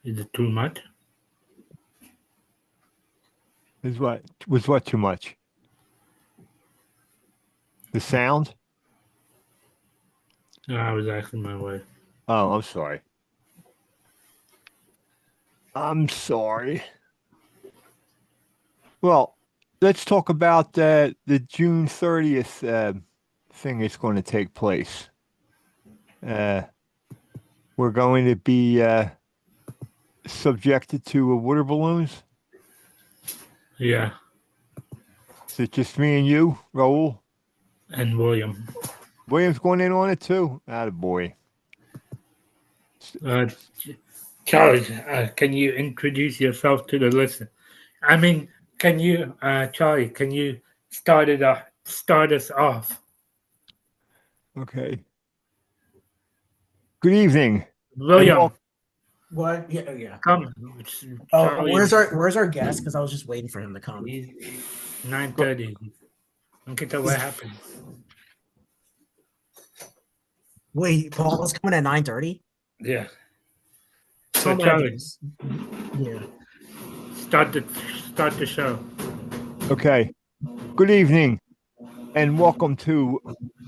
Is it too much? Was what too much? The sound? No, I was asking my wife. Oh, I'm sorry. I'm sorry. Well, let's talk about the June 30th thing that's going to take place. Uh, we're going to be subjected to water balloons. Yeah, Is it just me and you, Raul? and William. William's going in on it too. Attaboy. Uh, Charlie, can you introduce yourself to the listener? I mean, can you, Charlie? Can you start us off? Okay. Good evening, and William, What? Yeah, yeah. come. Oh, Charlie, where's our guest? Because I was just waiting for him to come. he's go, 9:30. Don't get to what happened. Wait, Paul's coming at 9:30. Yeah. So Oh my Charlie, goodness. Yeah. start the start the show. okay. Good evening, and welcome to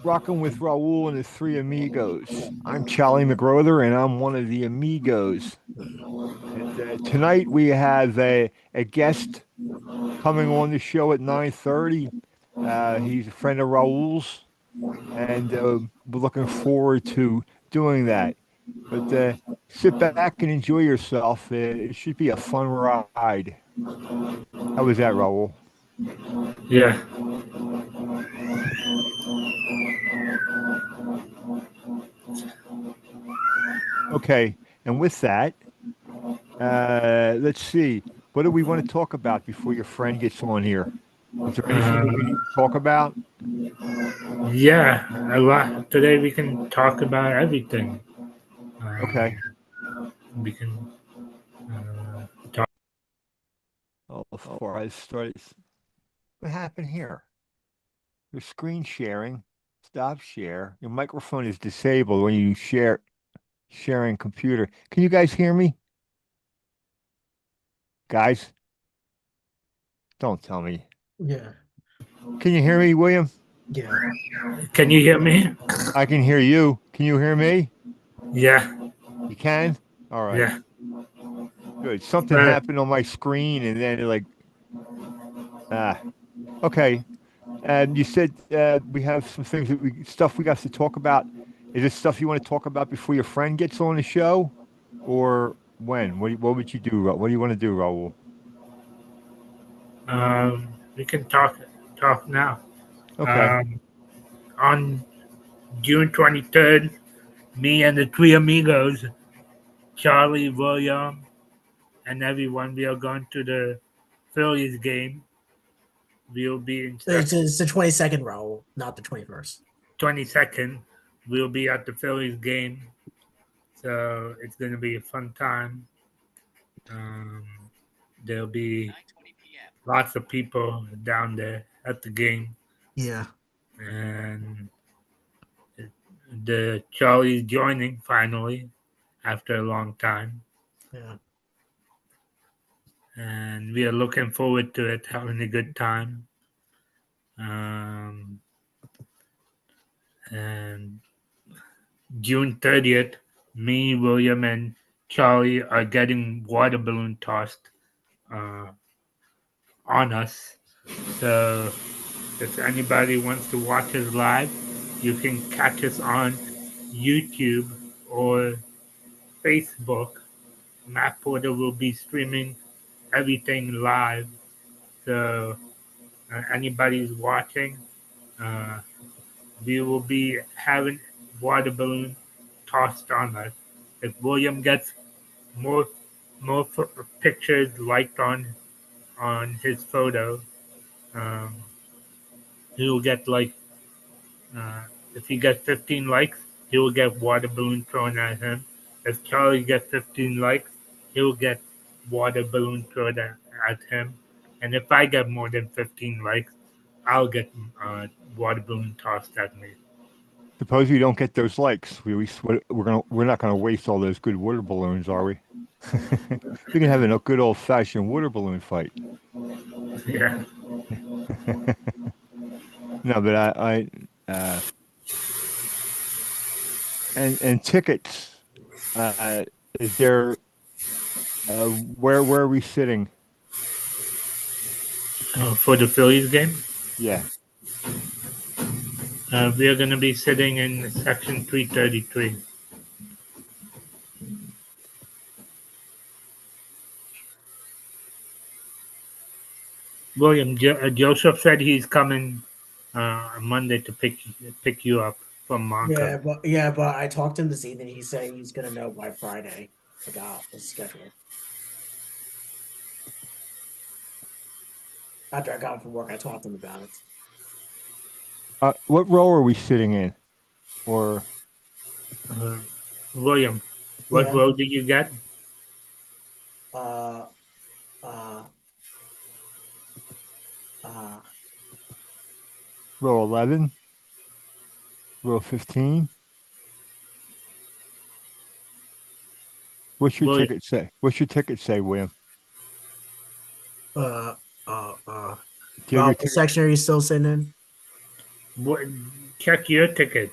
Rockin' with Raul and his three amigos. I'm Charlie McGrother, and I'm one of the amigos. And tonight we have a guest coming on the show at 9:30. He's a friend of Raul's, and we're looking forward to doing that. But sit back and enjoy yourself. It should be a fun ride. How was that, Raul? Yeah. Okay, and with that, let's see. What do we want to talk about before your friend gets on here? Is there anything Uh, that we need to talk about? yeah. A lot. Today we can talk about everything. Okay. Um, we can talk. Oh, before I start, what happened here? Your screen sharing. Stop share. Your microphone is disabled when you sharing computer. Can you guys hear me? Guys, don't tell me. Yeah. Can you hear me, William? Yeah. Can you hear me? I can hear you. Can you hear me? Yeah. You can? All right. Yeah. Good. Something Uh, happened on my screen and then ah, okay. And you said we have some things stuff we got to talk about. Is this stuff you want to talk about before your friend gets on the show, or when? What would you do? What do you want to do, Raul? we can talk now. Okay. Um, on June 23rd, me and the three amigos, Charlie, William, and everyone, we are going to the Phillies game. We'll be in It's the 22nd, Raul, not the 21st. 22nd. We'll be at the Phillies game, so it's going to be a fun time. Um, there'll be lots of people down there at the game, Yeah. and the Charlie's joining finally after a long time, Yeah. and we are looking forward to it, having a good time. Um, and June 30th, me, William, and Charlie are getting water balloon tossed uh, on us. So if anybody wants to watch us live, you can catch us on YouTube or Facebook. Map Porter will be streaming everything live. So anybody's watching, uh, we will be having water balloon tossed on us. If William gets more more pictures liked on his photo, um, he will get like uh, if he gets 15 likes, he will get water balloon thrown at him. If Charlie gets 15 likes, he will get water balloon thrown at him. And if I get more than 15 likes, I'll get water balloon tossed at me. Suppose we don't get those likes. We're not gonna waste all those good water balloons, are we? We can have a good old-fashioned water balloon fight. Yeah. No, but uh, and tickets. Is there? Where are we sitting? For the Phillies game, Yeah. we are going to be sitting in section 333. William, Joseph said he's coming on Monday to pick you up from Monca. But I talked to him this evening. He said he's gonna know by Friday about the schedule. After I got home from work, I talked to him about it. What row are we sitting in? Or William, what Yeah. row did you get? Uh, uh, uh, row 11? Row 15? What's your William. ticket say? What's your ticket say, William? uh, Do you have Well, your what ticket? section are you still sitting in? Check your ticket.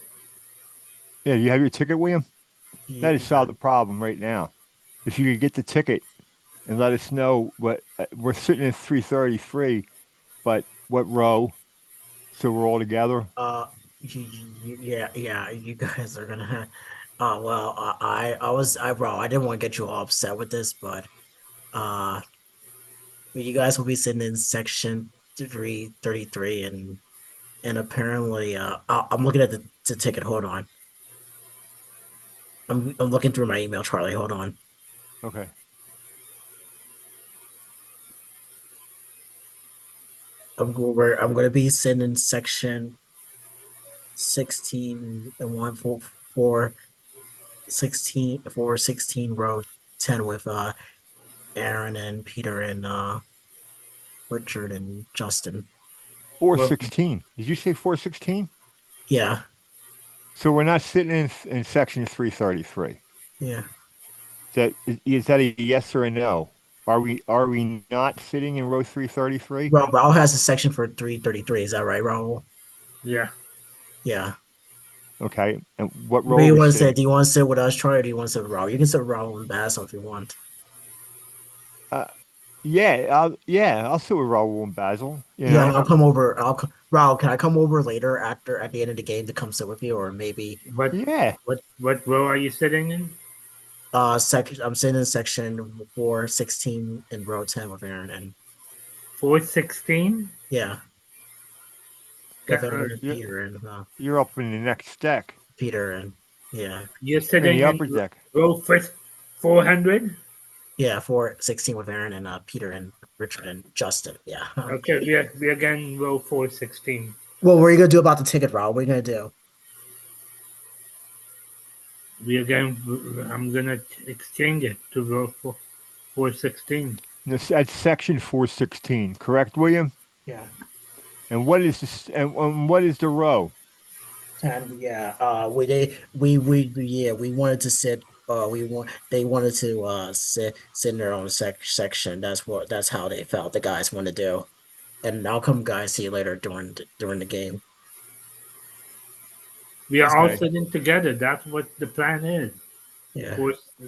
Yeah, do you have your ticket, William? That is Yeah. solve the problem right now. If you could get the ticket and let us know what we're sitting at 333, but what row? So we're all together. Yeah. You guys are gonna have. Well, I didn't want to get you all upset with this, but uh, you guys will be sitting in section 333, and apparently, I'm looking at the ticket. Hold on. I'm looking through my email, Charlie. Hold on. Okay. I'm going to be sitting in section 16 and 16 row 10 with Aaron and Peter and Richard and Justin. 416. Did you say 416? Yeah. So we're not sitting in section 333. Yeah. Is that a yes or a no? Are we not sitting in row 333? Raul has a section for 333. Is that right, Raul? Yeah. Yeah. Okay. And what What row do are you we want to say? sitting? Do you want to sit with us, Charlie, or do you want to sit with Raul? You can sit with Raul and Basil if you want. I'll sit with Raul and Basil. You Yeah, know, I'll come over. Raul, can I come over later at the end of the game to come sit with you, or maybe yeah. What row are you sitting in? section? I'm sitting in section 416 in row 10 with Aaron, and 416. yeah, with Aaron and Peter and You're up in the next deck Peter and yeah, You're in sitting the in upper deck. row 400. yeah, 416 with Aaron and Peter and Richard and Justin. Yeah. Okay, we are getting row 416. Well, what are you gonna do about the ticket, Raul? What are you gonna do? We are going. I'm gonna exchange it to row 416. That's section 416, correct, William? Yeah. And what is this? And what is the row? And yeah, we wanted to sit. They wanted to sit in their own section. That's how they felt. The guys want to do, and I'll come guys see you later during the game. We are all Okay. sitting together. That's what the plan is. Yeah.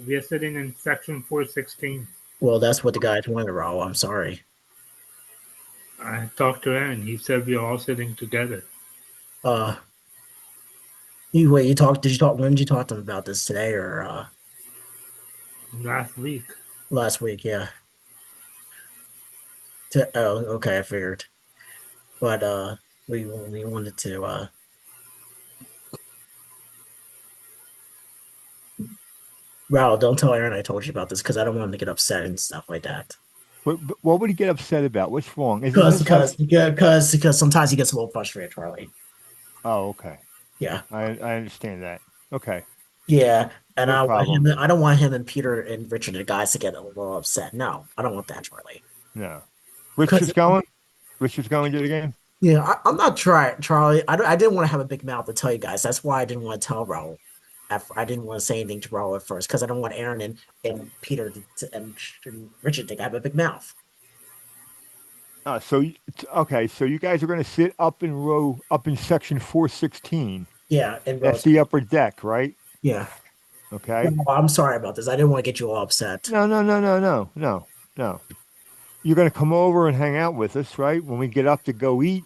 We are sitting in section 416. Well, that's what the guys wanted, Raul. I'm sorry. I talked to Aaron. He said we are all sitting together. You talked? Did you talk? When did you talk to them about this today or Last week. last week? Yeah. Okay, I figured. But we wanted to Raul, don't tell Aaron I told you about this because I don't want him to get upset and stuff like that. What would he get upset about? What's wrong? Because sometimes he gets a little frustrated, Charlie. Oh, okay. Yeah. I understand that. Okay. Yeah. And No problem. I don't want him and Peter and Richard, the guys, to get a little upset. No, I don't want that, Charlie. No. Richard's going? Richard's going to the game? Yeah, I'm not trying, Charlie. I didn't want to have a big mouth to tell you guys. That's why I didn't want to tell Raul I didn't want to say anything to Raul at first because I don't want Aaron and Peter and Richard to have a big mouth. Okay, so you guys are going to sit up in section 416. Yeah, and That's the upper deck, right? yeah. Okay. Well, I'm sorry about this. I didn't want to get you all upset. No. You're going to come over and hang out with us, right? When we get up to go eat.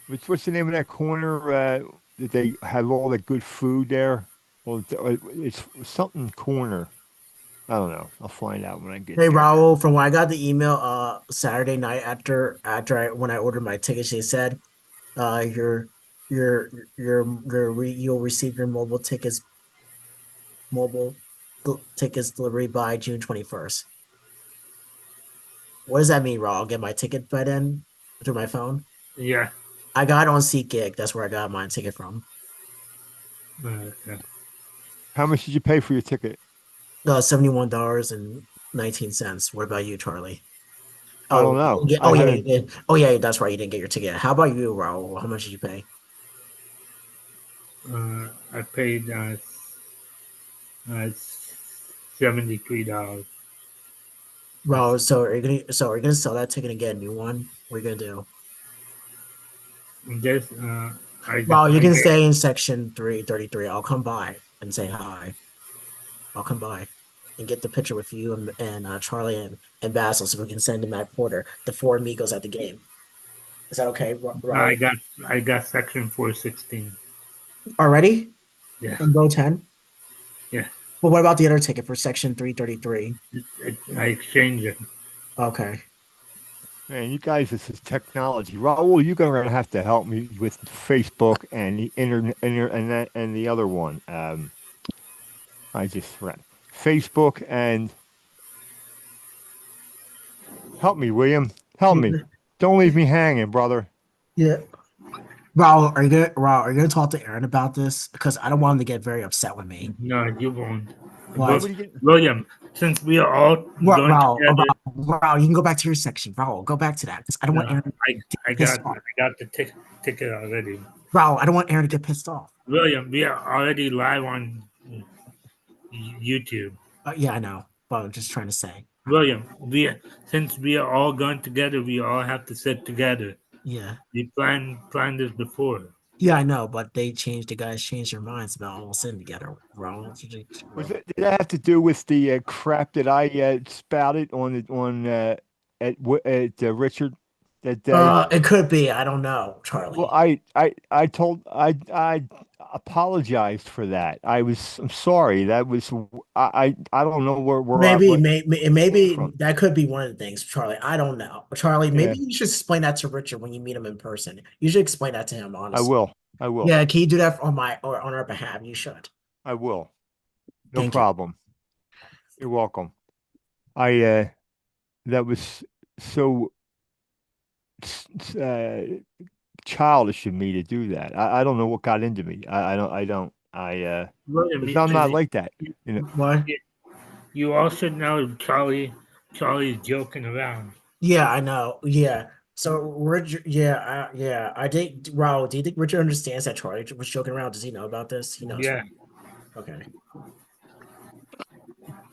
What's the name of that corner that they have all the good food there? Well, it's something corner. I don't know. I'll find out when I get Hey there. Raul, from when I got the email Saturday night when I ordered my tickets, they said your you'll receive your mobile tickets delivery by June 21st. What does that mean, Raul? I'll get my ticket by then through my phone? Yeah. I got it on SeatGeek. That's where I got my ticket from. Okay. How much did you pay for your ticket? $71.19. What about you, Charlie? I don't know. Yeah, you did. Oh yeah, that's right. You didn't get your ticket. How about you, Raul? How much did you pay? I paid $73. Raul, so are you gonna sell that ticket and get a new one? What are you gonna do? This Well, you can stay in section 333. I'll come by and say hi. I'll come by and get the picture with you and Charlie and Basil so we can send to Matt Porter, the four amigos at the game. Is that okay, Raul? I got section 416. Already? Yeah. In row 10? Yeah. Well, what about the other ticket for section 333? I exchanged it. Okay. Man, you guys, this is technology. Raul, you're going to have to help me with Facebook and the internet and the other one. I just ran Facebook and help me, William. Help me. Don't leave me hanging, brother. Yeah. Raul, are you gonna talk to Aaron about this? Because I don't want him to get very upset with me. No, you won't. What? William, since we are all going together, Raul, you can go back to your section. Raul, go back to that because I don't want Aaron. I got the ticket already. Raul, I don't want Aaron to get pissed off. William, we are already live on YouTube. Yeah, I know, but I'm just trying to say. William, since we are all going together, we all have to sit together. Yeah. We planned this before. Yeah, I know, but the guys changed their minds about all sitting together. Raul, did that have to do with the crap that I spouted at Richard that day? It could be. I don't know, Charlie. Well, I apologized for that. I'm sorry. That was I don't know where maybe that could be one of the things, Charlie. I don't know, Charlie. Maybe you should explain that to Richard when you meet him in person. You should explain that to him. Honestly, I will. Yeah, can you do that on our behalf? You should. I will. No problem. You're welcome. That was so childish of me to do that. I don't know what got into me. I'm not like that. You know. What? You all should know Charlie's joking around. Yeah, I know. Yeah. So Richard, I think Raul, do you think Richard understands that Charlie was joking around? Does he know about this? He knows. Yeah. Okay.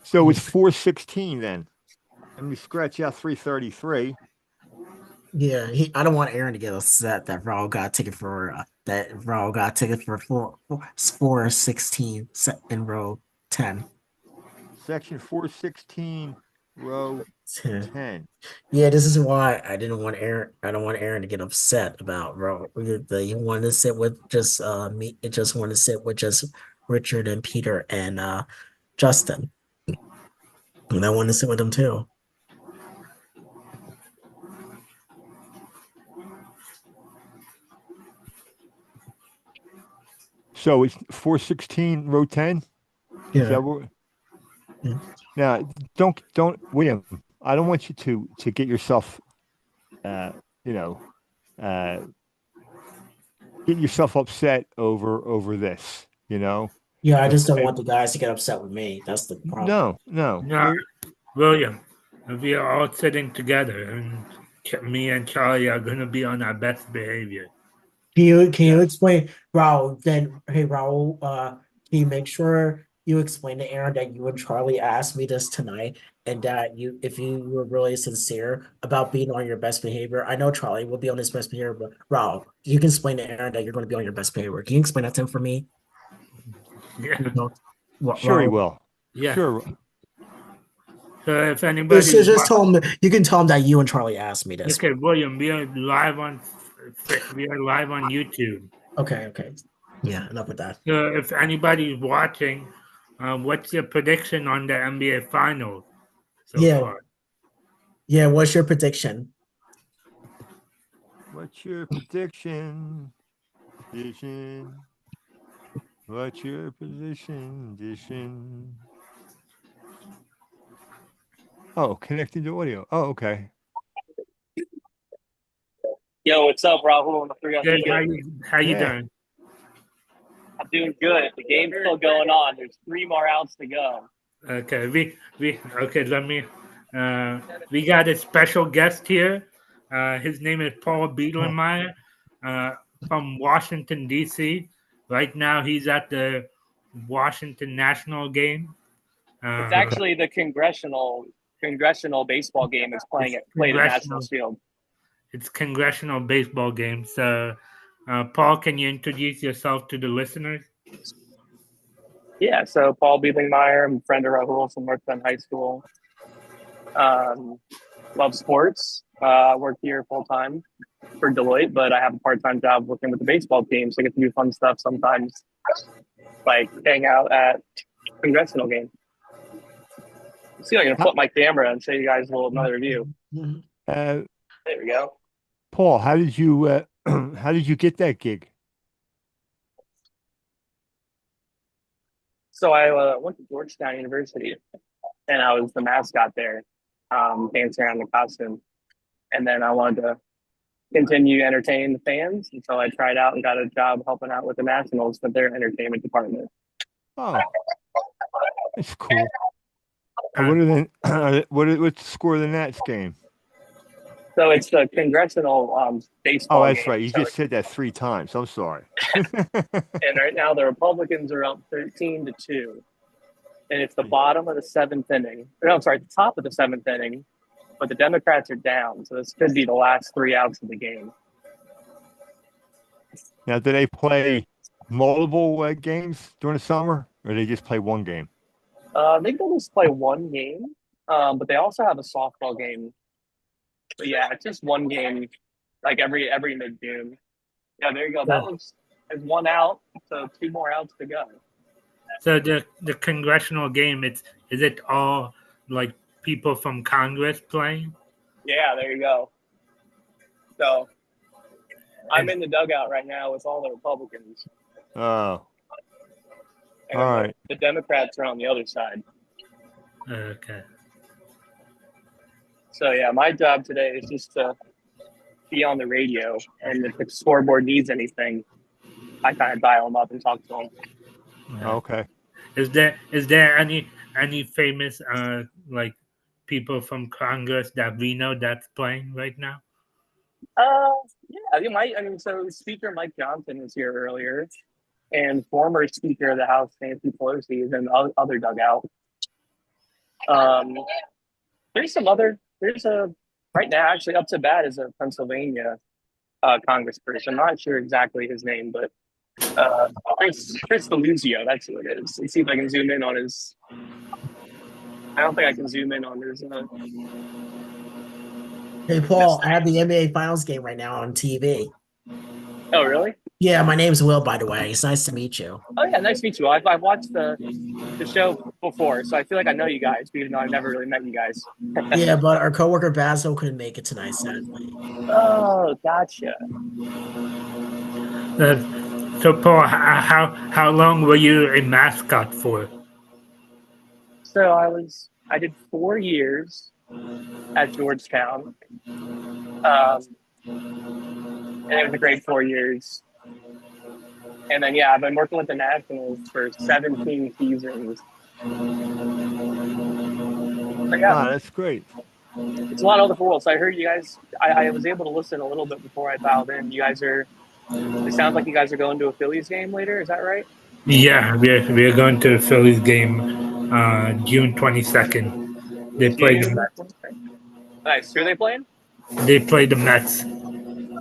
So it's 416 then. Let me scratch out 333. Yeah, I don't want Aaron to get upset that Raul got a ticket for 416 in row 10. Section 416, row 10. Yeah, this is why I don't want Aaron to get upset about Raul. You want to sit with just me. It just want to sit with just Richard and Peter and Justin. And I want to sit with them too. So it's 416, row 10? Yeah. Is that what... Now, don't, William, I don't want you to get yourself, get yourself upset over this, you know? Yeah, I just don't want the guys to get upset with me. That's the problem. No. William, we are all sitting together, and me and Charlie are going to be on our best behavior. Can you explain, Raul? Then, hey, Raul, can can you make sure you explain to Aaron that you and Charlie asked me this tonight, and that if you were really sincere about being on your best behavior? I know Charlie will be on his best behavior, but Raul, you can explain to Aaron that you're going to be on your best behavior. Can you explain that to him for me? Yeah. Sure, he Raul? will. Yeah. Sure. So if anybody, Just tell him. You can tell him that you and Charlie asked me this. okay, William, we are live on YouTube. Okay. Yeah, enough with that. So if anybody's watching, what's your prediction on the NBA Finals so far? Yeah. What's your prediction? What's your prediction? What's your position? Oh, connected to audio. Oh, okay. Yo, what's up, Rahul? On the three Good. Amigos. How you doing? I'm doing good. The game's still going on. There's 3 more outs to go. Okay, let me. We got a special guest here. His name is Paul Biedibgmaier, from Washington D.C. Right now, he's at the Washington National game. It's actually the congressional baseball game is played at National Field. It's congressional baseball game. So, Paul, can you introduce yourself to the listeners? Yeah, so Paul Biedibgmaier, I'm a friend of Rahul from North Bend High School. Love sports. Work here full time for Deloitte, but I have a part-time job working with the baseball team, so I get to do fun stuff sometimes, like hang out at congressional game. Let's see if I can flip my camera and show you guys another view. There we go. Paul, how did you get that gig? So I went to Georgetown University, and I was the mascot there, dancing around the costume. And then I wanted to continue entertaining the fans, and so I tried out and got a job helping out with the Nationals with their entertainment department. Oh, that's cool. What's the score of the Nats game? So it's the congressional baseball. Oh, that's game. right. You just said that 3 times. I'm sorry. And right now the Republicans are up 13-2, and it's the bottom of the 7th inning. No, I'm sorry, the top of the 7th inning, but the Democrats are down, so this could be the last 3 outs of the game. Now, do they play multiple games during the summer, or do they just play one game? They can just play one game, but they also have a softball game. But yeah, it's just one game, like every mid-June. Yeah, there you go. That was 1 out, so 2 more outs to go. So the congressional game, is it all like people from Congress playing? Yeah, there you go. So I'm in the dugout right now with all the Republicans. Oh, And all right. The Democrats are on the other side. Okay. So yeah, my job today is just to be on the radio, and if the scoreboard needs anything, I kind of dial them up and talk to them. Okay. Is there any famous like people from Congress that we know that's playing right now? Yeah, so Speaker Mike Johnson was here earlier, and former Speaker of the House Nancy Pelosi is in the other dugout. There's right now actually up to bat is a Pennsylvania congressperson. I'm not sure exactly his name, but Chris Deluzio, that's who it is. Let's see if I can zoom in on his. I don't think I can zoom in on his. Hey, Paul, I have the NBA Finals game right now on TV. Oh, really? Yeah, my name's Will, by the way. It's nice to meet you. Oh, yeah, nice to meet you. I've watched the show before, so I feel like I know you guys, even though I've never really met you guys. Yeah, but our coworker Basil couldn't make it tonight, sadly. Oh, gotcha. So, Paul, how long were you a mascot for? So I did 4 years at Georgetown, and it was a great 4 years. And then, yeah, I've been working with the Nationals for 17 seasons. But yeah, that's great. It's a lot of the world. So I heard you guys, I was able to listen a little bit before I dialed in. You guys it sounds like you guys are going to a Phillies game later. Is that right? Yeah, we're going to the Phillies game June 22nd. They play June the 22nd. Nice. Who are they playing? Mets.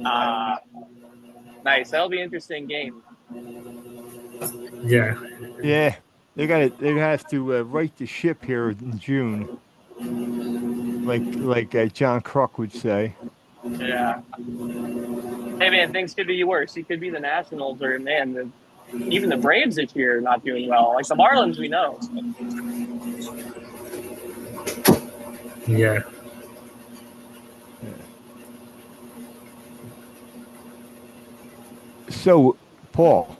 Uh, nice. That'll be an interesting game. Yeah. Yeah, they have to right the ship here in June, like John Kruk would say. Yeah. Hey man, things could be worse. You could be the Nationals, or man, even the Braves this year are not doing well. Like the Marlins, we know. Yeah. Yeah. So, Paul,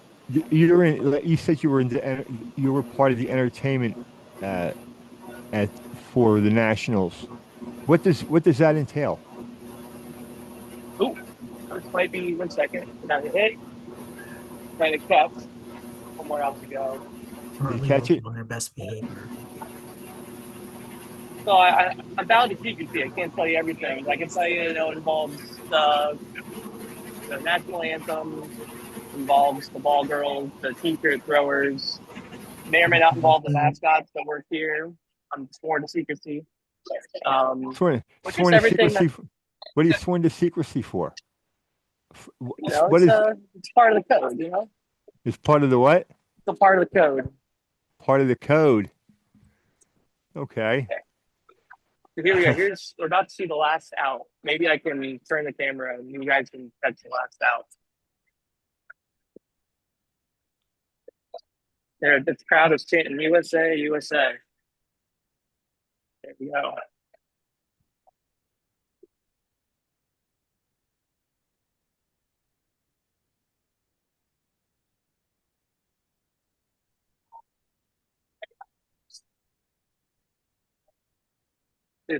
you're in. You said you were you were part of the entertainment uh, at for the Nationals. What does that entail? Ooh, this might be 1 second. Got a hit. Trying to catch. One more out to go. Did you Currently catch it? on their best behavior. So I'm bound to secrecy. I can't tell you everything. I can tell you, it involves the national anthem, involves the ball girls, the t-shirt throwers. May or may not involve the mascots that work here. I'm sworn to secrecy. But just Sworn to everything that secrecy. What are you sworn to secrecy for? What it's part of the code. is part of the what? It's a part of the code. Part of the code. Okay. So here we go. We're about to see the last out. Maybe I can turn the camera and you guys can catch the last out. There, this crowd is chanting USA, USA. There we go.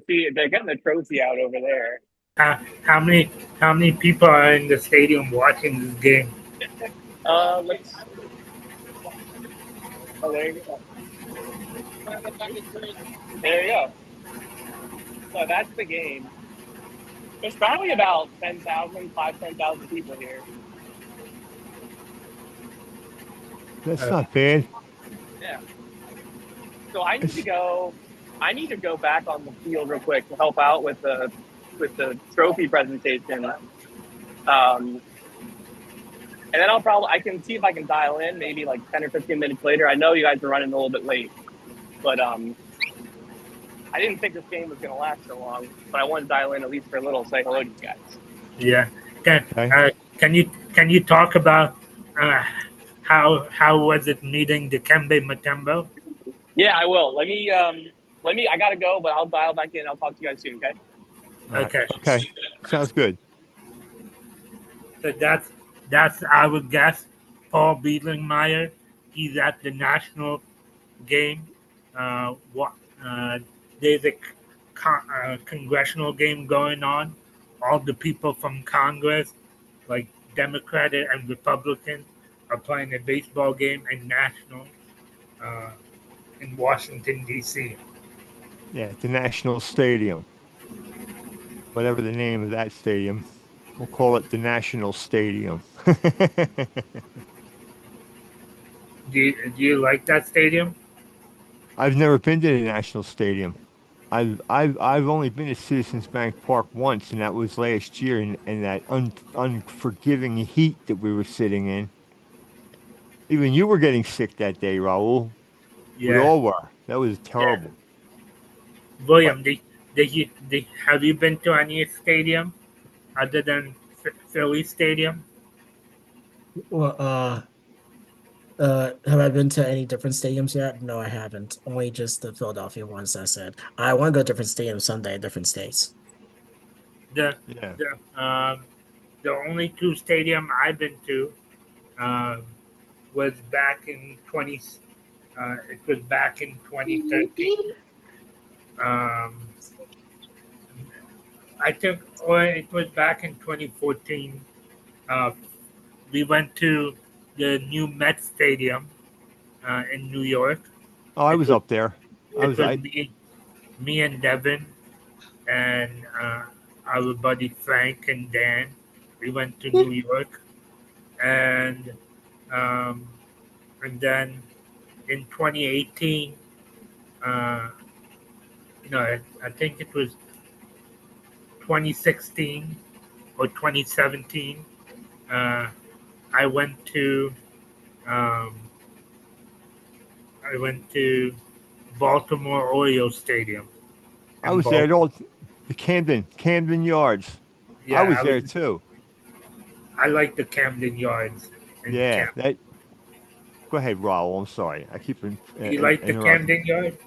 See, they're getting the trophy out over there. How many people are in the stadium watching this game? Let's. Oh, there you go. There you go. So that's the game. There's probably about 10,000 people here. That's Uh, not bad. Yeah. So I need to go back on the field real quick to help out with the trophy presentation. And then I can see if I can dial in maybe like 10 or 15 minutes later. I know you guys are running a little bit late, but I didn't think this game was going to last so long, but I wanted to dial in at least for a little, say hello to you guys. yeah. Okay. Can you talk about how was it meeting Dikembe Mutombo? Yeah, I will. I gotta go, but I'll dial back in. I'll talk to you guys soon. Okay. All right. Okay. Okay. Sounds good. So that's our guest, Paul Biedibgmaier. He's at the national game. What there's a congressional game going on. All the people from Congress, like Democratic and Republican, are playing a baseball game in national uh, in Washington D.C. Yeah, the National Stadium. Whatever the name of that stadium. We'll call it the National Stadium. Do you like that stadium? I've never been to the National Stadium. I've only been to Citizens Bank Park once, and that was last year in that unforgiving heat that we were sitting in. Even you were getting sick that day, Raul. We Yeah, all were. That was yeah. terrible. But William, have you been to any stadium other than Philly Stadium? Well, have I been to any different stadiums yet? No, I haven't. Only just the Philadelphia ones. I said I want to go to different stadiums someday, different states. The yeah, the only two stadium I've been to um, was back in 20. It was back in 2013. Um, I think, or it was back in 2014. Uh, we went to the new Met Stadium in New York. oh, I It was was up there. I it was was I me and Devin and our buddy Frank and Dan. We went to New York, and um, and then in 2018, I think it was 2016 or 2017. Uh, I went to um, I went to Baltimore Orioles Stadium. I in was there at Baltimore. all the Camden Yards. I Yeah, was there too. I like the Camden Yards in Yeah, Camp. that. Go ahead, Raul. I'm sorry. I keep You like the interrupting. Camden Yard?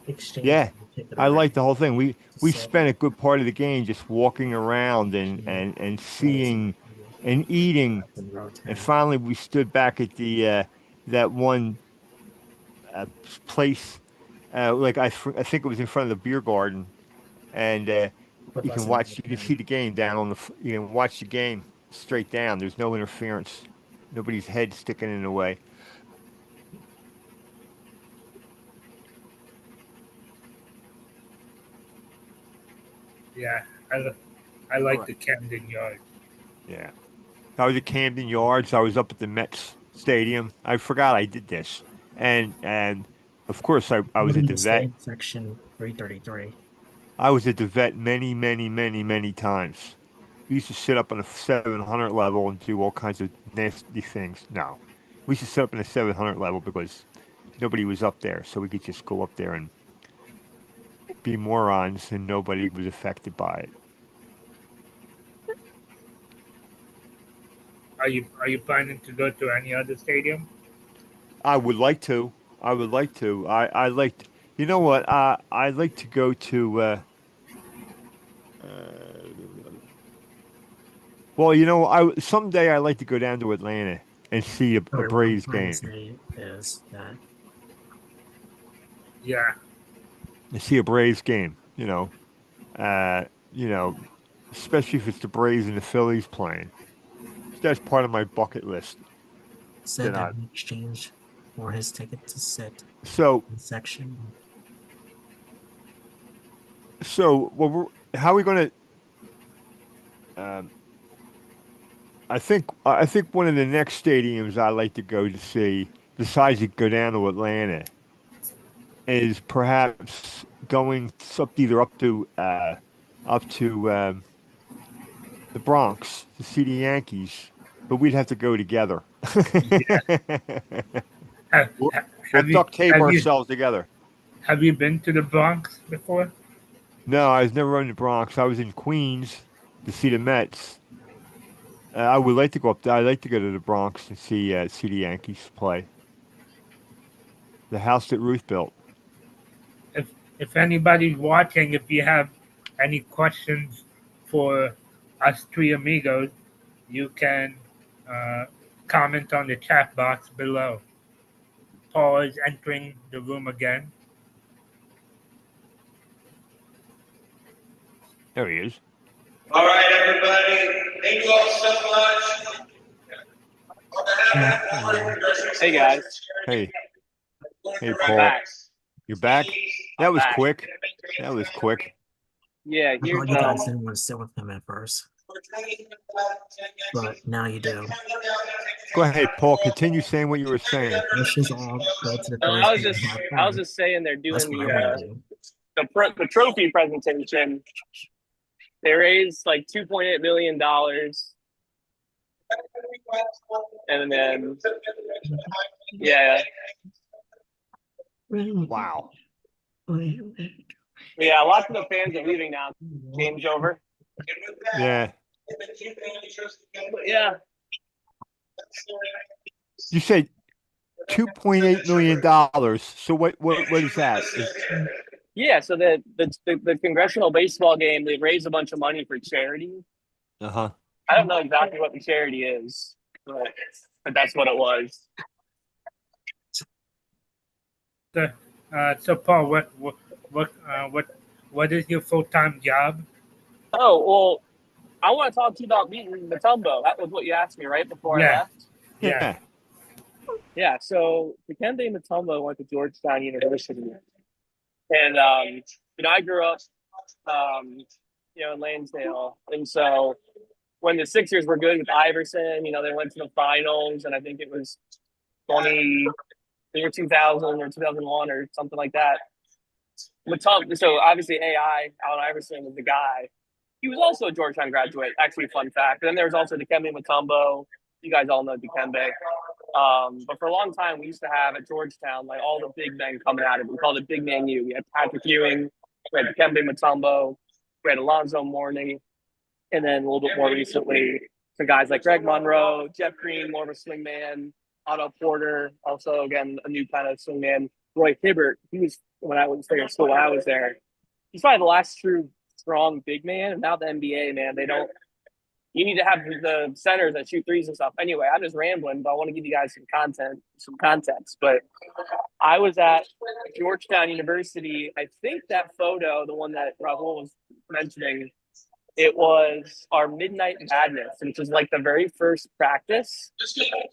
Exchange Yeah, the ticket I away like the whole thing. to We set spent a good part of the game just walking around to and place seeing and eating, in row and 10. finally we stood back at the that one uh, place, I think it was in front of the beer garden, and With you us can in watch, row you can 10. see the game down on you can watch the game straight down. There's no interference, nobody's head sticking in the way. Yeah, I like Correct. the Camden Yard. Yeah. I was at Camden Yards. I was up at the Mets Stadium. I forgot I did this, and of course I was at Looking the to stay Vet. in section 333. I was at the Vet many times. We used to sit up on the 700 level and do all kinds of nasty things. No, we used to sit up in the 700 level because nobody was up there, so we could just go up there and be morons, and nobody was affected by it. Are you planning to go to any other stadium? I would like to. I would like to. I like. You know what? I like to go to. Uh, well, someday I like to go down to Atlanta and see a Okay, what I'm Braves trying to game. say is that Yeah, And see a Braves game. You know, especially if it's the Braves and the Phillies playing. That's part of my bucket list. said Then that I. in exchange for his ticket to sit So in section. well, how are we going to? I think one of the next stadiums I like to go to see, besides to go down to Atlanta, is perhaps going either up to the Bronx to see the Yankees, but we'd have to go together. yeah. Have, We'll, have we'll have you duct tape have you ourselves together. have you been to the Bronx before? No, I was never in the Bronx. I was in Queens to see the Mets. I would like to go up there. I'd like to go to the Bronx and see the Yankees play. The house that Ruth built. If anybody's watching, if you have any questions for us three amigos, you can uh, comment on the chat box below. Paul is entering the room again. There he is. All right, everybody. Thank you all so much. Hey guys, Hey, hey, I'm Paul. back. You're back? That I'm was back. quick. That was quick. Yeah, I here's thought you guys didn't want to sit with him at first, but now you do. Go ahead, Paul. Continue saying what you were saying. Let's just all go to the I Phillies was game and just have I was fun. just saying they're That's doing what I want to do. the trophy presentation. They raised like $2.8 million, and then yeah, Wow. yeah, lots of the fans are leaving now. Game's over. Yeah. But yeah, You said $2.8 million. So what is that? yeah. So the congressional baseball game, they raised a bunch of money for charity. Uh-huh. I don't know exactly what the charity is, but that's what it was. So Paul, what is your full-time job? Oh well, I want to talk to you about beating Matumbo. That was what you asked me right before I Yeah, left. yeah. Yeah. Yeah, so Dikembe Mutombo went to Georgetown University, and I grew up, in Lansdale, and so when the Sixers were good with Iverson, they went to the finals, and I think it was year 2000 or 2001 or something like that. So obviously AI, Allen Iverson was the guy. He was also a Georgetown graduate. Actually, fun fact. And then there was also Dikembe Mutombo. You guys all know Dikembe. But for a long time, we used to have at Georgetown like all the big men coming at it. We called it Big Man U. We had Patrick Ewing, we had Dikembe Mutombo, we had Alonzo Mourning, and then a little bit more recently, some guys like Greg Monroe, Jeff Green, more of a swingman, Otto Porter, also again a new kind of swingman. Roy Hibbert, he was when I was there in school. When I was there, he's probably the last true strong big man. And now the NBA, man, they don't. You need to have the centers that shoot threes and stuff. Anyway, I'm just rambling, but I want to give you guys some context. But I was at Georgetown University. I think that photo, the one that Rahul was mentioning, it was our Midnight Madness, which was like the very first practice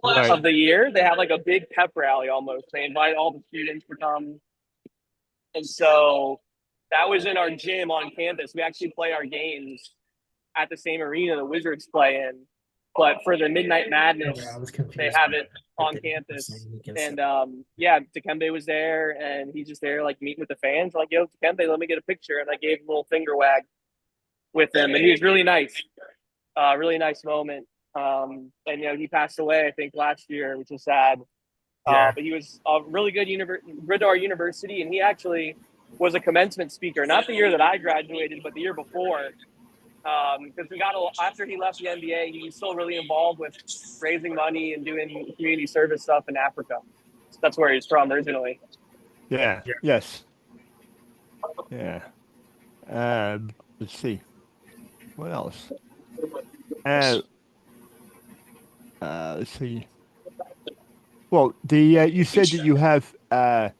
of the year. They had like a big pep rally almost. They invited all the students to come. And so that was in our gym on campus. We actually play our games at the same arena the Wizards play in. But for the Midnight Madness, they have it on campus. And Dikembe was there, and he's just there like meeting with the fans. Like, yo, Dikembe, let me get a picture. And I gave him a little finger wag with him, and he was really nice. Really nice moment. And he passed away, I think, last year, which is sad. But he was a really good to our university, and he actually was a commencement speaker, not the year that I graduated, but the year before. Because after he left the NBA, he was still really involved with raising money and doing community service stuff in Africa. So that's where he's from originally. Yeah. Yes. Yeah. Let's see. What else? Let's see. Well, you said that you have the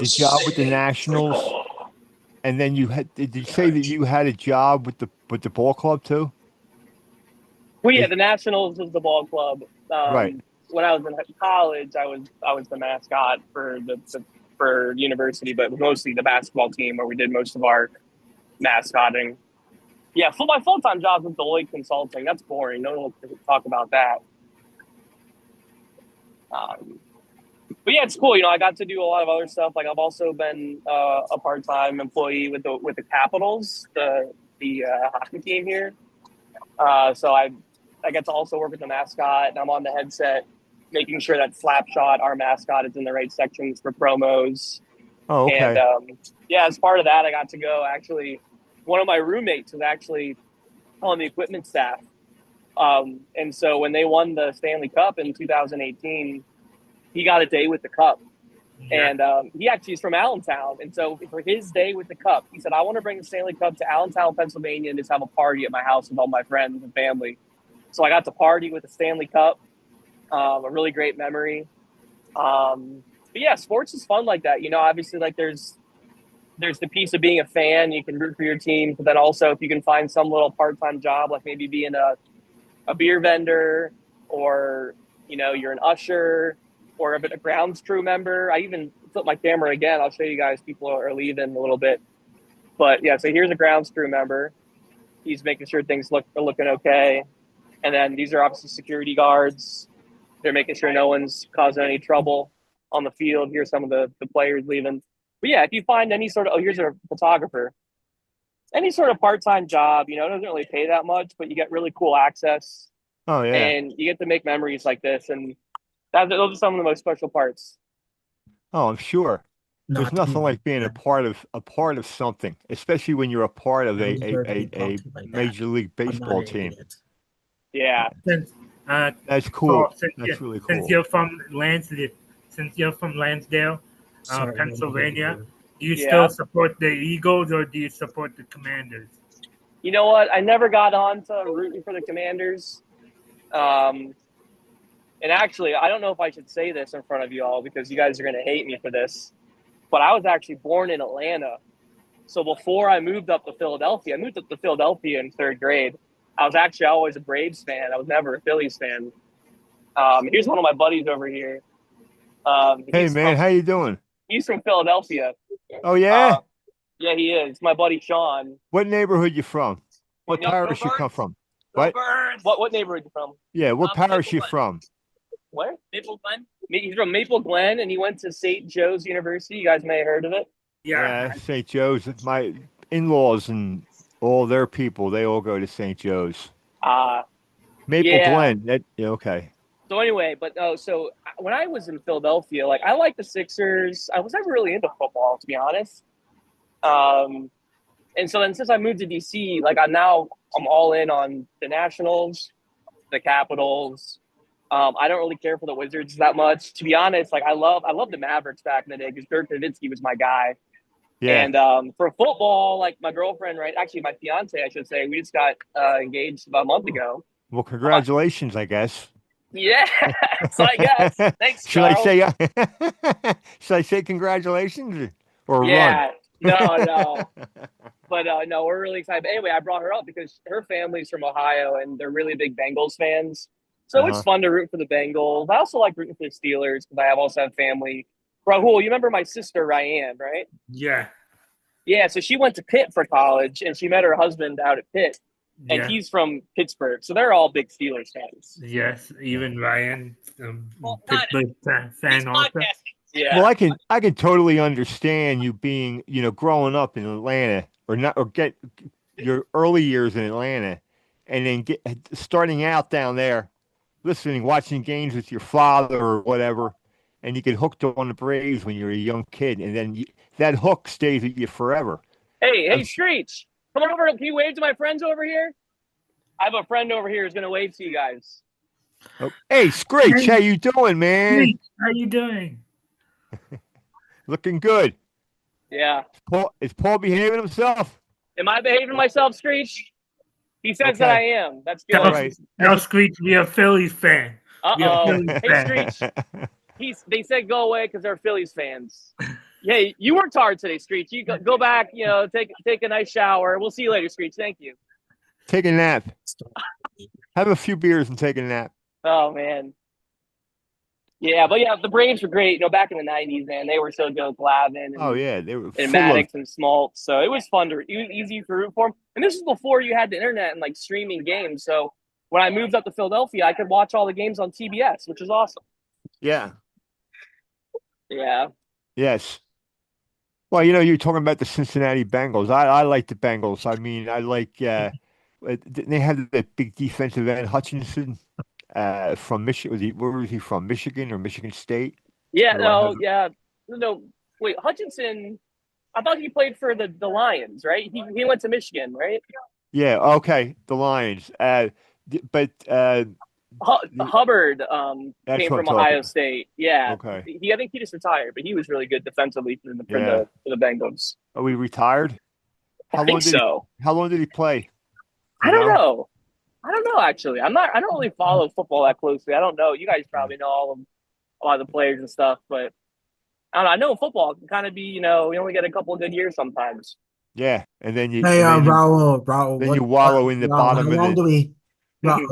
job with the Nationals, and then did you say that you had a job with the ball club too? Well, yeah, the Nationals was the ball club. Right. When I was in college, I was the mascot for university, but mostly the basketball team where we did most of our mascotting. Yeah, my full-time job with Deloitte Consulting. That's boring. No one will talk about that. But yeah, it's cool. I got to do a lot of other stuff. Like I've also been a part-time employee with the Capitals, the hockey team here. So I get to also work with the mascot, and I'm on the headset, making sure that Slapshot, our mascot, is in the right sections for promos. Oh, okay. And as part of that, I got to go. Actually, one of my roommates was actually on the equipment staff. And so when they won the Stanley Cup in 2018, he got a day with the Cup. Yeah. And he actually is from Allentown. And so for his day with the Cup, he said, I want to bring the Stanley Cup to Allentown, Pennsylvania, and just have a party at my house with all my friends and family. So I got to party with the Stanley Cup, a really great memory. But yeah, sports is fun like that. Obviously, like there's the piece of being a fan. You can root for your team. But then also if you can find some little part-time job, like maybe being a beer vendor, or, you're an usher, or a grounds crew member. I even flip my camera again. I'll show you guys. People are leaving a little bit. But yeah, so here's a grounds crew member. He's making sure things are looking okay. And then these are obviously security guards. They're making sure no one's causing any trouble on the field. Here's some of the players leaving. But yeah, if you find any sort of, here's a photographer. Any sort of part-time job, it doesn't really pay that much, but you get really cool access. Oh, yeah. And you get to make memories like this. And those are some of the most special parts. Oh, I'm sure. There's nothing like being a part of something, especially when you're a part of a Major League Baseball team. Yeah. That's cool. That's really cool. Since you're from Lansdale, Pennsylvania, do you still support the Eagles or do you support the Commanders? You know what? I never got on to rooting for the Commanders. And actually, I don't know if I should say this in front of you all because you guys are going to hate me for this, but I was actually born in Atlanta. So before I moved up to Philadelphia, in 3rd grade. I was actually always a Braves fan. I was never a Phillies fan. Here's one of my buddies over here. Hey, man, how you doing? He's from Philadelphia. Oh, yeah? Yeah, he is. My buddy Sean. What neighborhood you from? What parish you come from? What neighborhood you from? Yeah, what parish you from? Where? Maple Glen. He's from Maple Glen, and he went to St. Joe's University. You guys may have heard of it. Yeah. St. Joe's. My in-laws and all their people, they all go to St. Joe's. Maple Yeah. Glen. Okay. So anyway, so when I was in Philadelphia, like I liked the Sixers. I was never really into football, to be honest. And so then since I moved to DC, like I'm all in on the Nationals, the Capitals. I don't really care for the Wizards that much, to be honest. Like I love the Mavericks back in the day because Dirk Nowitzki was my guy. Yeah. And for football, like my girlfriend, right? Actually, my fiance, I should say, we just got engaged about a month ago. Well, congratulations, I guess. Yeah, so I guess. Thanks, should Charles. Should I say congratulations or yeah, run? No. But no, we're really excited. But anyway, I brought her up because her family's from Ohio and they're really big Bengals fans. So it's fun to root for the Bengals. I also like rooting for the Steelers because I also have family. Rahul, you remember my sister Ryan, right? Yeah. Yeah, so she went to Pitt for college and she met her husband out at Pitt. And he's from Pittsburgh, so they're all big Steelers fans. Yes, even Ryan, Pittsburgh fan also. Yeah. Well, I can totally understand you being, growing up in Atlanta or get your early years in Atlanta, and then starting out down there, watching games with your father or whatever, and you get hooked on the Braves when you're a young kid, and then that hook stays with you forever. Hey, Screech. Come on over. Can you wave to my friends over here? I have a friend over here who's going to wave to you guys. Oh, hey, Screech, how you doing, man? Screech, how you doing? Looking good. Yeah. Is Paul behaving himself? Am I behaving myself, Screech? He says that I am. That's good. All right. Now, Screech, be a Phillies fan. Uh-oh. Hey, Screech. They said go away because they're Phillies fans. Hey, you worked hard today, Screech. You go back, take a nice shower. We'll see you later, Screech. Thank you. Take a nap. Have a few beers and take a nap. Oh, man. Yeah, but the Braves were great. Back in the 90s, man, they were so good with Glavine. And, they were. And Maddox and Smoltz. So it was fun easy to root for them. And this was before you had the internet and like streaming games. So when I moved up to Philadelphia, I could watch all the games on TBS, which is awesome. Yeah. Yeah. Yes. Well, you're talking about the Cincinnati Bengals. I like the Bengals. I mean, I like they had the big defensive end Hutchinson from Michigan. Where was he from? Michigan or Michigan State? Yeah, no. Wait, Hutchinson. I thought he played for the Lions, right? He went to Michigan, right? Yeah. Okay, the Lions. But Hubbard came from Ohio State. Yeah. Okay. I think he just retired, but he was really good defensively for the Bengals. Are we retired? I think so. How long did he play? I don't know. Actually. I don't really follow football that closely. I don't know. You guys probably know a lot of the players and stuff, but I don't know. I know football can kind of be, we only get a couple of good years sometimes. Yeah, and then you. Hey, Rahul. Then you wallow in the bottom of it.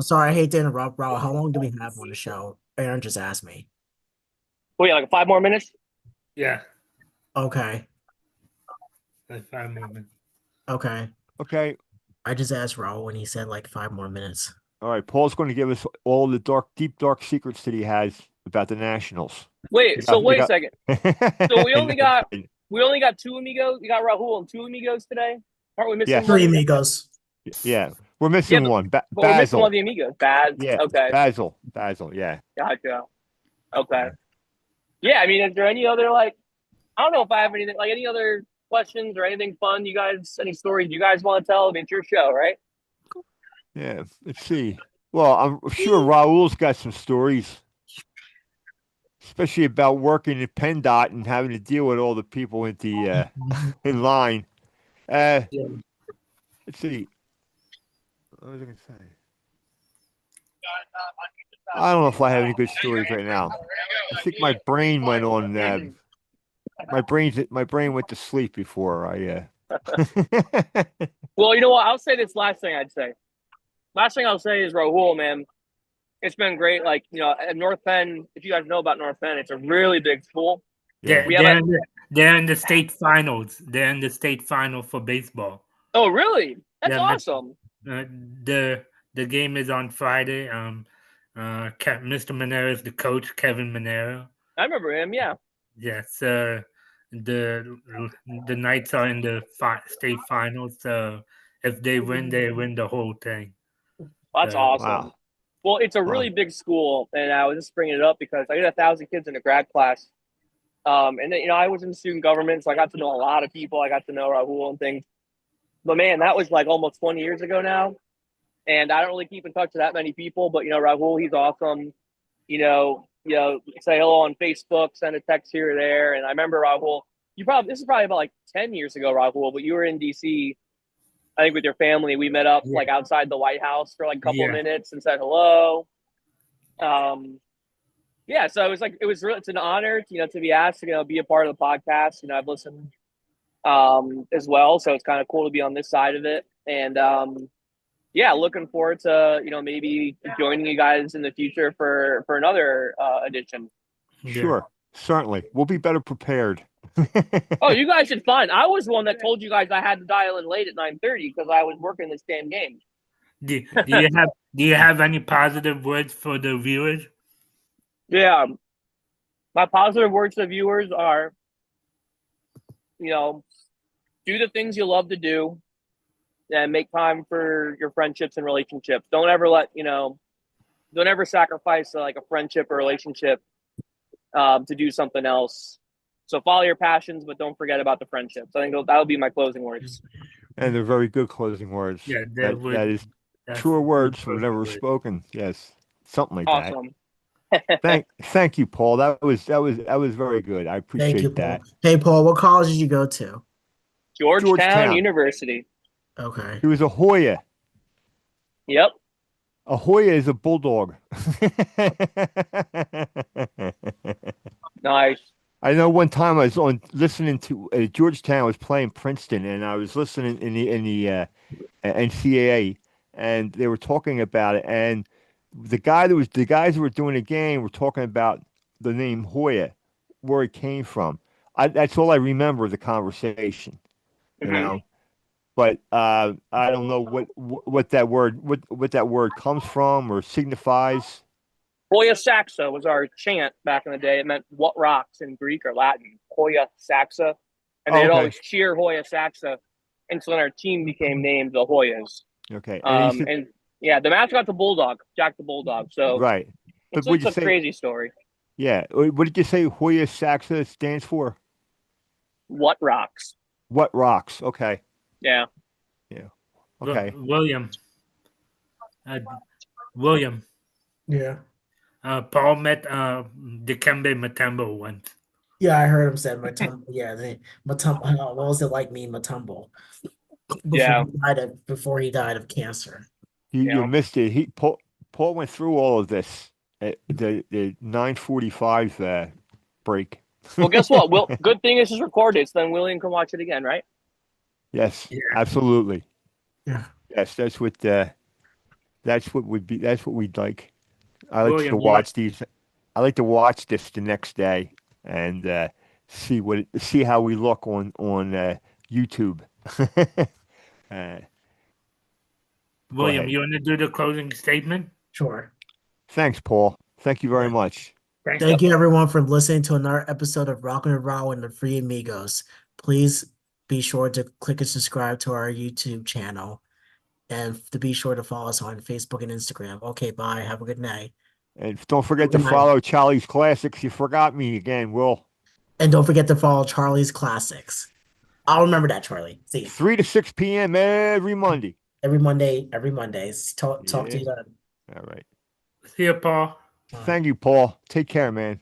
Sorry, I hate to interrupt, Rahul. How long do we have on the show? Aaron just asked me. Oh, yeah, like 5 more minutes? Yeah. Okay. Like 5 more minutes. Okay. I just asked Rahul when he said like 5 more minutes. All right, Paul's going to give us all the deep, dark secrets that he has about the Nationals. Wait a second. So we only got 2 amigos. We got Rahul and 2 amigos today. Aren't we missing one? 3 amigos. Yeah, we're missing one. But we're missing one of the amigos. Baz. Yeah. Okay. Basil. Yeah. Gotcha. Okay. Yeah, I mean, is there any other I don't know if I have anything any other questions or anything fun? Any stories you guys want to tell? I mean, it's your show, right? Yeah. Let's see. Well, I'm sure Raul's got some stories, especially about working at PennDOT and having to deal with all the people at the in line. Let's see. What was I going to say? I don't know if I have any good stories right now. I think my brain went on. My brain went to sleep before I. Well, you know what? I'll say this last thing I'd say. Last thing I'll say is Rahul, man. It's been great. At North Penn, if you guys know about North Penn, it's a really big school. Yeah. They're in the state finals. They're in the state final for baseball. Oh, really? That's awesome. The game is on Friday. Mr. Monero is the coach, Kevin Monero. I remember him. Yeah. Yes, the Knights are in the state finals, so if they win the whole thing. That's awesome. Wow. Well, it's a really big school, and I was just bringing it up because I got 1,000 kids in a grad class. And then, I was in student government, so I got to know a lot of people. I got to know Rahul and things. But man, that was like almost 20 years ago now. And I don't really keep in touch with that many people, but Rahul, he's awesome. Say hello on Facebook, send a text here or there. And I remember Rahul, this is probably about like 10 years ago, Rahul, but you were in DC, I think with your family. We met up like outside the White House for like a couple of minutes and said hello. So it's an honor to be asked to be a part of the podcast. I've listened as well, so it's kind of cool to be on this side of it. And looking forward to maybe joining you guys in the future for another edition. Sure, certainly. We'll be better prepared. Oh, you guys should find. I was the one that told you guys I had to dial in late at 9:30 because I was working this damn game. Do you have any positive words for the viewers? Yeah, my positive words to the viewers are, do the things you love to do, and make time for your friendships and relationships. Don't ever sacrifice like a friendship or relationship to do something else. So follow your passions, but don't forget about the friendships. I think that would be my closing words. And they're very good closing words. Yeah, that is truer words were never spoken. Yes, something like awesome. that. Thank you, Paul. That was very good. I appreciate that. Paul. Hey, Paul, what college did you go to? Georgetown University. Okay. He was a Hoya. Yep. A Hoya is a bulldog. Nice. I know one time I was listening to Georgetown was playing Princeton, and I was listening in the NCAA, and they were talking about it, and the guys who were doing the game were talking about the name Hoya, where it came from. That's all I remember of the conversation, But I don't know what that word comes from or signifies. Hoya Saxa was our chant back in the day. It meant what rocks in Greek or Latin. Hoya Saxa. And they'd always cheer Hoya Saxa. And so then our team became named the Hoyas. Okay. The mascot's a bulldog, Jack the Bulldog. So right. But it's a crazy story. Yeah. What did you say Hoya Saxa stands for? What rocks. What rocks. Okay. Yeah. Yeah. Okay. William. Yeah. Paul met Dikembe Mutombo once. Yeah, I heard him say Mutombo. Yeah, Mutombo. What was it like meeting Mutombo? Before he died of cancer. You missed it. Paul went through all of this at the 9:45 break. Well, guess what? Good thing this is recorded, so then William can watch it again, right? Yes, absolutely. Yeah. Yes, that's what we'd like. I like to watch these. I like to watch this the next day and see how we look on YouTube. William, you want to do the closing statement? Sure. Thanks, Paul. Thank you very much. Thank you, everyone, for listening to another episode of Rockin' and Rahul and the Free Amigos. Please be sure to click and subscribe to our YouTube channel and to be sure to follow us on Facebook and Instagram. Okay, bye. Have a good night. And don't forget to follow Charlie's Classics. You forgot me again, Will. And don't forget to follow Charlie's Classics. I'll remember that, Charlie. See you. 3 to 6 p.m. every Monday. Every Mondays. Talk to you then. All right. See you, Paul. Thank you, Paul. Take care, man.